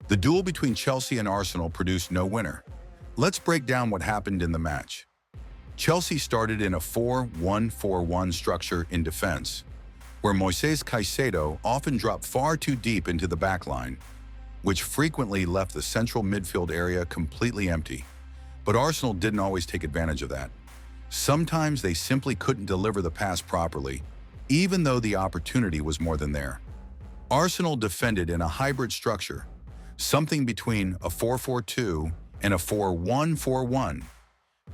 The duel between Chelsea and Arsenal produced no winner. Let's break down what happened in the match. Chelsea started in a 4-1-4-1 structure in defense, where Moises Caicedo often dropped far too deep into the backline, which frequently left the central midfield area completely empty. But Arsenal didn't always take advantage of that. Sometimes they simply couldn't deliver the pass properly, even though the opportunity was more than there. Arsenal defended in a hybrid structure, something between a 4-4-2 and a 4-1-4-1.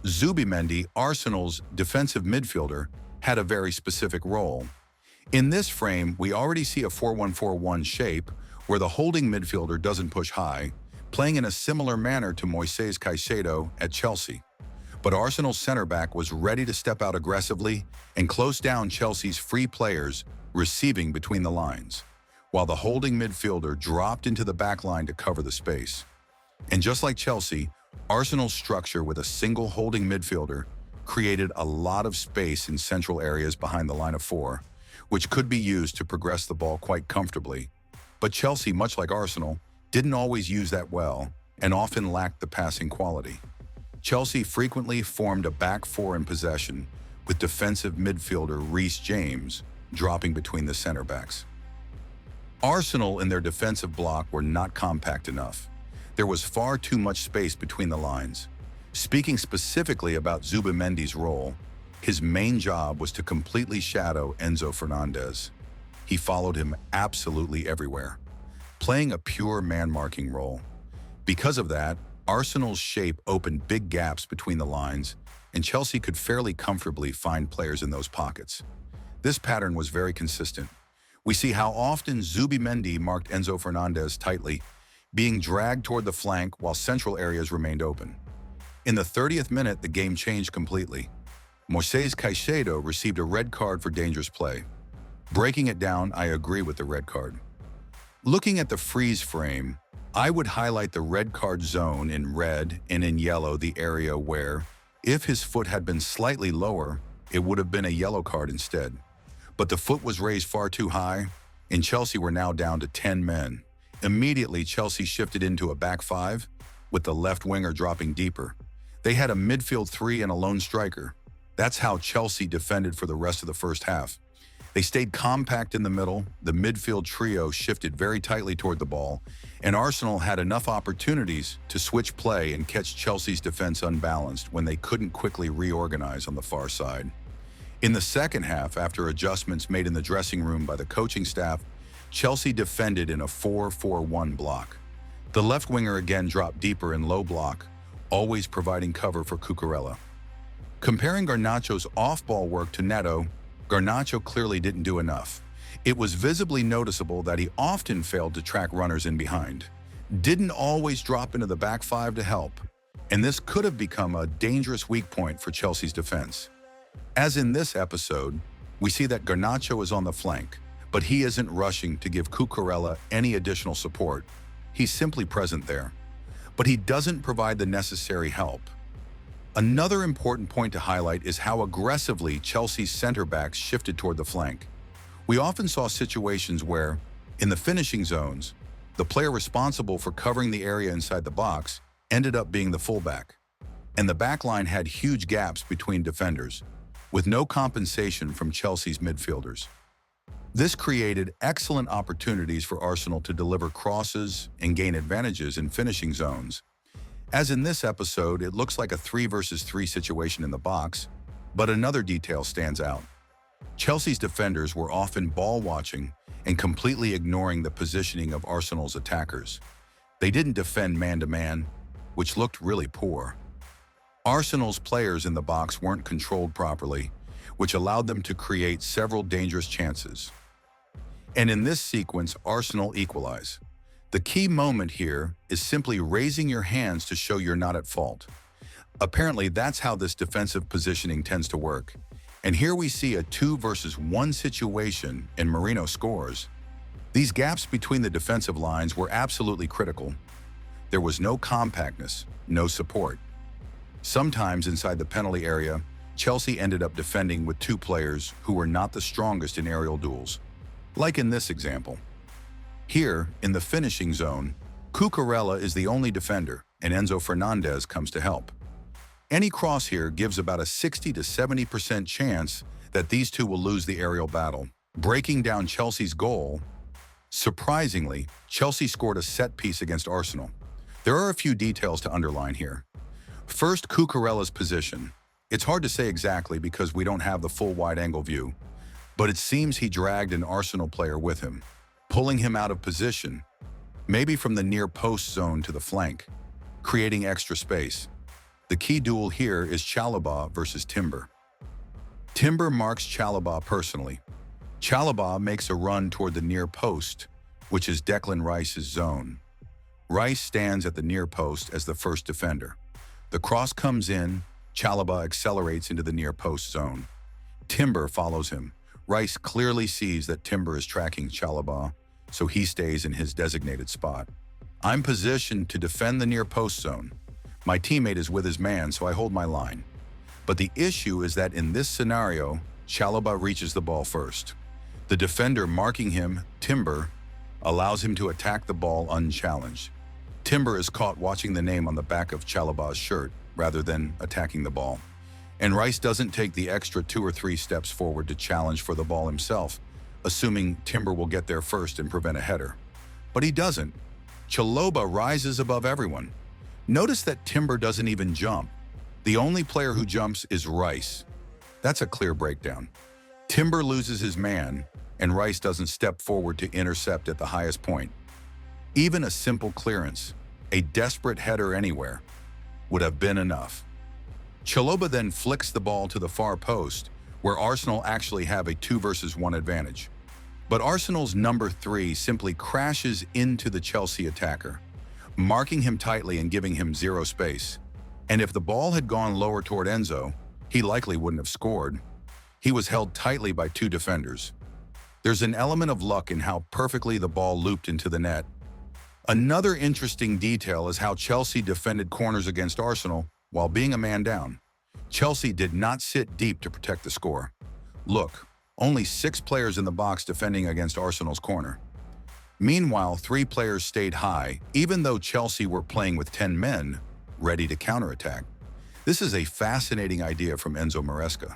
Zubimendi, Arsenal's defensive midfielder, had a very specific role. In this frame, we already see a 4-1-4-1 shape where the holding midfielder doesn't push high, playing in a similar manner to Moises Caicedo at Chelsea. But Arsenal's center-back was ready to step out aggressively and close down Chelsea's free players receiving between the lines, while the holding midfielder dropped into the back line to cover the space. And just like Chelsea, Arsenal's structure with a single holding midfielder created a lot of space in central areas behind the line of four, which could be used to progress the ball quite comfortably. But Chelsea, much like Arsenal, didn't always use that well and often lacked the passing quality. Chelsea frequently formed a back four in possession, with defensive midfielder Reece James dropping between the center backs. Arsenal in their defensive block were not compact enough. There was far too much space between the lines. Speaking specifically about Zubimendi's role, his main job was to completely shadow Enzo Fernandez. He followed him absolutely everywhere, playing a pure man-marking role. Because of that, Arsenal's shape opened big gaps between the lines, and Chelsea could fairly comfortably find players in those pockets. This pattern was very consistent. We see how often Zubimendi marked Enzo Fernandez tightly, being dragged toward the flank while central areas remained open. In the 30th minute, the game changed completely. Moises Caicedo received a red card for dangerous play. Breaking it down, I agree with the red card. Looking at the freeze frame, I would highlight the red card zone in red and in yellow the area where, if his foot had been slightly lower, it would have been a yellow card instead. But the foot was raised far too high, and Chelsea were now down to 10 men. Immediately, Chelsea shifted into a back five, with the left winger dropping deeper. They had a midfield three and a lone striker. That's how Chelsea defended for the rest of the first half. They stayed compact in the middle, the midfield trio shifted very tightly toward the ball, and Arsenal had enough opportunities to switch play and catch Chelsea's defense unbalanced when they couldn't quickly reorganize on the far side. In the second half, after adjustments made in the dressing room by the coaching staff, Chelsea defended in a 4-4-1 block. The left winger again dropped deeper in low block, always providing cover for Cucurella. Comparing Garnacho's off-ball work to Neto, Garnacho clearly didn't do enough. It was visibly noticeable that he often failed to track runners in behind, didn't always drop into the back five to help, and this could have become a dangerous weak point for Chelsea's defense. As in this episode, we see that Garnacho is on the flank, but he isn't rushing to give Cucurella any additional support. He's simply present there, but he doesn't provide the necessary help. Another important point to highlight is how aggressively Chelsea's center-backs shifted toward the flank. We often saw situations where, in the finishing zones, the player responsible for covering the area inside the box ended up being the fullback, and the backline had huge gaps between defenders, with no compensation from Chelsea's midfielders. This created excellent opportunities for Arsenal to deliver crosses and gain advantages in finishing zones. As in this episode, it looks like a 3 versus 3 situation in the box, but another detail stands out. Chelsea's defenders were often ball-watching and completely ignoring the positioning of Arsenal's attackers. They didn't defend man-to-man, which looked really poor. Arsenal's players in the box weren't controlled properly, which allowed them to create several dangerous chances. And in this sequence, Arsenal equalize. The key moment here is simply raising your hands to show you're not at fault. Apparently, that's how this defensive positioning tends to work. And here we see a 2 versus 1 situation and Marino scores. These gaps between the defensive lines were absolutely critical. There was no compactness, no support. Sometimes inside the penalty area, Chelsea ended up defending with 2 players who were not the strongest in aerial duels, like in this example. Here, in the finishing zone, Cucurella is the only defender, and Enzo Fernandez comes to help. Any cross here gives about a 60 to 70% chance that these two will lose the aerial battle. Breaking down Chelsea's goal, surprisingly, Chelsea scored a set piece against Arsenal. There are a few details to underline here. First, Cucurella's position. It's hard to say exactly because we don't have the full wide-angle view, but it seems he dragged an Arsenal player with him, pulling him out of position, maybe from the near post zone to the flank, creating extra space. The key duel here is Chalobah versus Timber. Timber marks Chalobah personally. Chalobah makes a run toward the near post, which is Declan Rice's zone. Rice stands at the near post as the first defender. The cross comes in, Chalobah accelerates into the near post zone. Timber follows him. Rice clearly sees that Timber is tracking Chalobah, so he stays in his designated spot. I'm positioned to defend the near post zone. My teammate is with his man, so I hold my line. But the issue is that in this scenario, Chalobah reaches the ball first. The defender marking him, Timber, allows him to attack the ball unchallenged. Timber is caught watching the name on the back of Chalobah's shirt rather than attacking the ball. And Rice doesn't take the extra 2 or 3 steps forward to challenge for the ball himself, assuming Timber will get there first and prevent a header. But he doesn't. Chalobah rises above everyone. Notice that Timber doesn't even jump. The only player who jumps is Rice. That's a clear breakdown. Timber loses his man, and Rice doesn't step forward to intercept at the highest point. Even a simple clearance, a desperate header anywhere, would have been enough. Chalobah then flicks the ball to the far post, where Arsenal actually have a 2 versus 1 advantage. But Arsenal's number 3 simply crashes into the Chelsea attacker, marking him tightly and giving him 0 space. And if the ball had gone lower toward Enzo, he likely wouldn't have scored. He was held tightly by 2 defenders. There's an element of luck in how perfectly the ball looped into the net. Another interesting detail is how Chelsea defended corners against Arsenal while being a man down. Chelsea did not sit deep to protect the score. Look, only 6 players in the box defending against Arsenal's corner. Meanwhile, 3 players stayed high, even though Chelsea were playing with 10 men, ready to counterattack. This is a fascinating idea from Enzo Maresca.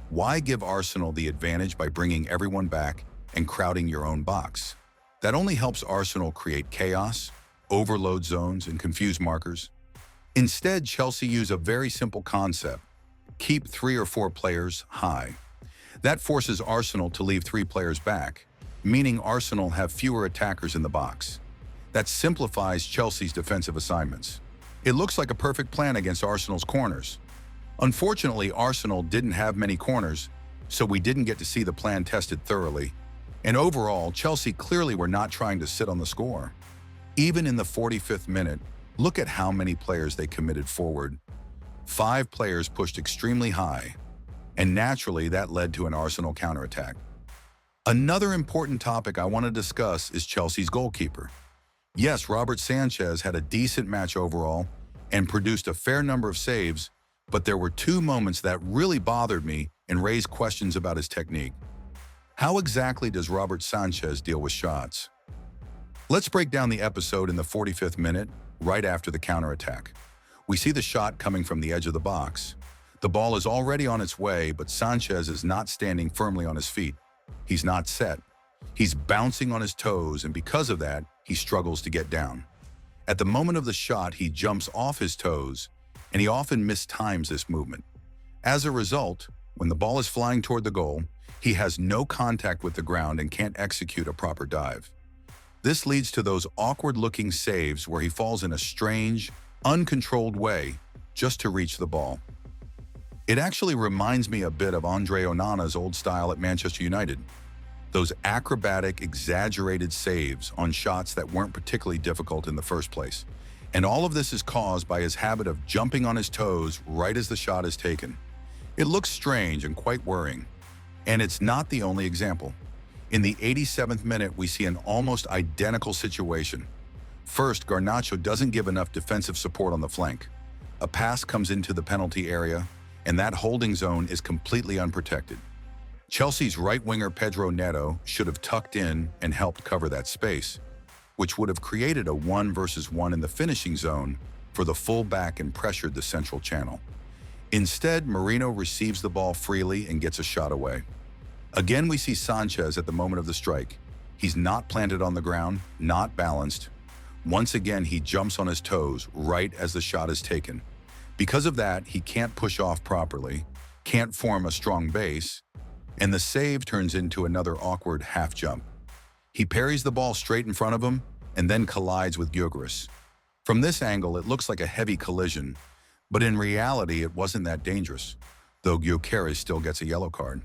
Why give Arsenal the advantage by bringing everyone back and crowding your own box? That only helps Arsenal create chaos, overload zones, and confuse markers. Instead, Chelsea use a very simple concept: keep 3 or 4 players high. That forces Arsenal to leave 3 players back, meaning Arsenal have fewer attackers in the box. That simplifies Chelsea's defensive assignments. It looks like a perfect plan against Arsenal's corners. Unfortunately, Arsenal didn't have many corners, so we didn't get to see the plan tested thoroughly. And overall, Chelsea clearly were not trying to sit on the score. Even in the 45th minute, look at how many players they committed forward. 5 players pushed extremely high, and naturally that led to an Arsenal counterattack. Another important topic I want to discuss is Chelsea's goalkeeper. Yes, Robert Sanchez had a decent match overall and produced a fair number of saves, but there were 2 moments that really bothered me and raised questions about his technique. How exactly does Robert Sanchez deal with shots? Let's break down the episode in the 45th minute, right after the counterattack. We see the shot coming from the edge of the box. The ball is already on its way, but Sanchez is not standing firmly on his feet. He's not set. He's bouncing on his toes, and because of that, he struggles to get down. At the moment of the shot, he jumps off his toes, and he often mistimes this movement. As a result, when the ball is flying toward the goal, he has no contact with the ground and can't execute a proper dive. This leads to those awkward-looking saves where he falls in a strange, uncontrolled way just to reach the ball. It actually reminds me a bit of Andre Onana's old style at Manchester United. Those acrobatic, exaggerated saves on shots that weren't particularly difficult in the first place. And all of this is caused by his habit of jumping on his toes right as the shot is taken. It looks strange and quite worrying. And it's not the only example. In the 87th minute, we see an almost identical situation. First, Garnacho doesn't give enough defensive support on the flank. A pass comes into the penalty area, and that holding zone is completely unprotected. Chelsea's right winger Pedro Neto should have tucked in and helped cover that space. which would have created a 1-versus-1 in the finishing zone for the fullback and pressured the central channel. Instead, Marino receives the ball freely and gets a shot away. Again, we see Sanchez at the moment of the strike. He's not planted on the ground, not balanced. Once again, he jumps on his toes right as the shot is taken. Because of that, he can't push off properly, can't form a strong base, and the save turns into another awkward half jump. He parries the ball straight in front of him and then collides with Gyökeres. From this angle, it looks like a heavy collision, but in reality, it wasn't that dangerous, though Gyökeres still gets a yellow card.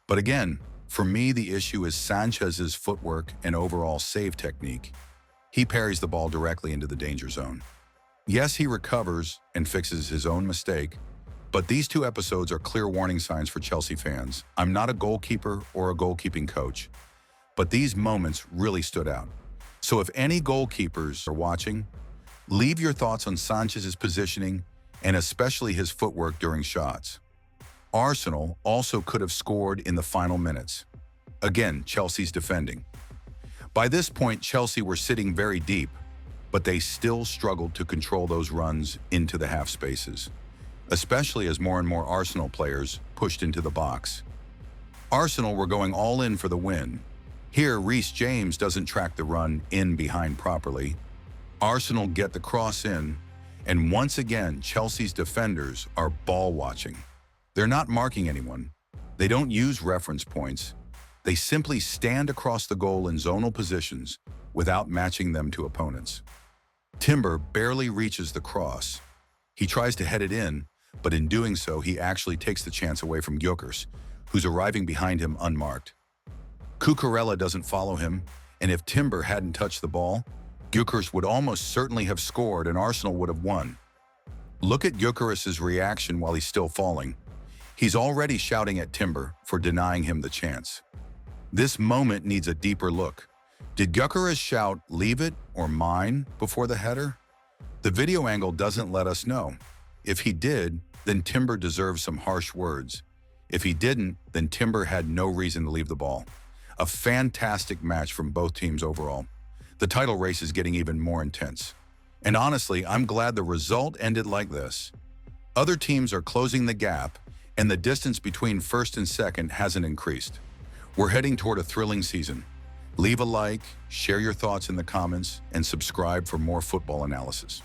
But again, for me, the issue is Sanchez's footwork and overall save technique. He parries the ball directly into the danger zone. Yes, he recovers and fixes his own mistake, but these two episodes are clear warning signs for Chelsea fans. I'm not a goalkeeper or a goalkeeping coach, but these moments really stood out. So if any goalkeepers are watching, leave your thoughts on Sanchez's positioning and especially his footwork during shots. Arsenal also could have scored in the final minutes. Again, Chelsea's defending. By this point, Chelsea were sitting very deep, but they still struggled to control those runs into the half spaces, especially as more and more Arsenal players pushed into the box. Arsenal were going all in for the win. Here, Reece James doesn't track the run in behind properly. Arsenal get the cross in, and once again, Chelsea's defenders are ball watching. They're not marking anyone. They don't use reference points. They simply stand across the goal in zonal positions without matching them to opponents. Timber barely reaches the cross. He tries to head it in, but in doing so, he actually takes the chance away from Gyökeres, who's arriving behind him unmarked. Cucurella doesn't follow him, and if Timber hadn't touched the ball, Gyökeres would almost certainly have scored and Arsenal would have won. Look at Gyökeres' reaction while he's still falling. He's already shouting at Timber for denying him the chance. This moment needs a deeper look. Did Gyökeres shout, "Leave it" or "mine" before the header? The video angle doesn't let us know. If he did, then Timber deserves some harsh words. If he didn't, then Timber had no reason to leave the ball. A fantastic match from both teams overall. The title race is getting even more intense. And honestly, I'm glad the result ended like this. Other teams are closing the gap, and the distance between first and second hasn't increased. We're heading toward a thrilling season. Leave a like, share your thoughts in the comments, and subscribe for more football analysis.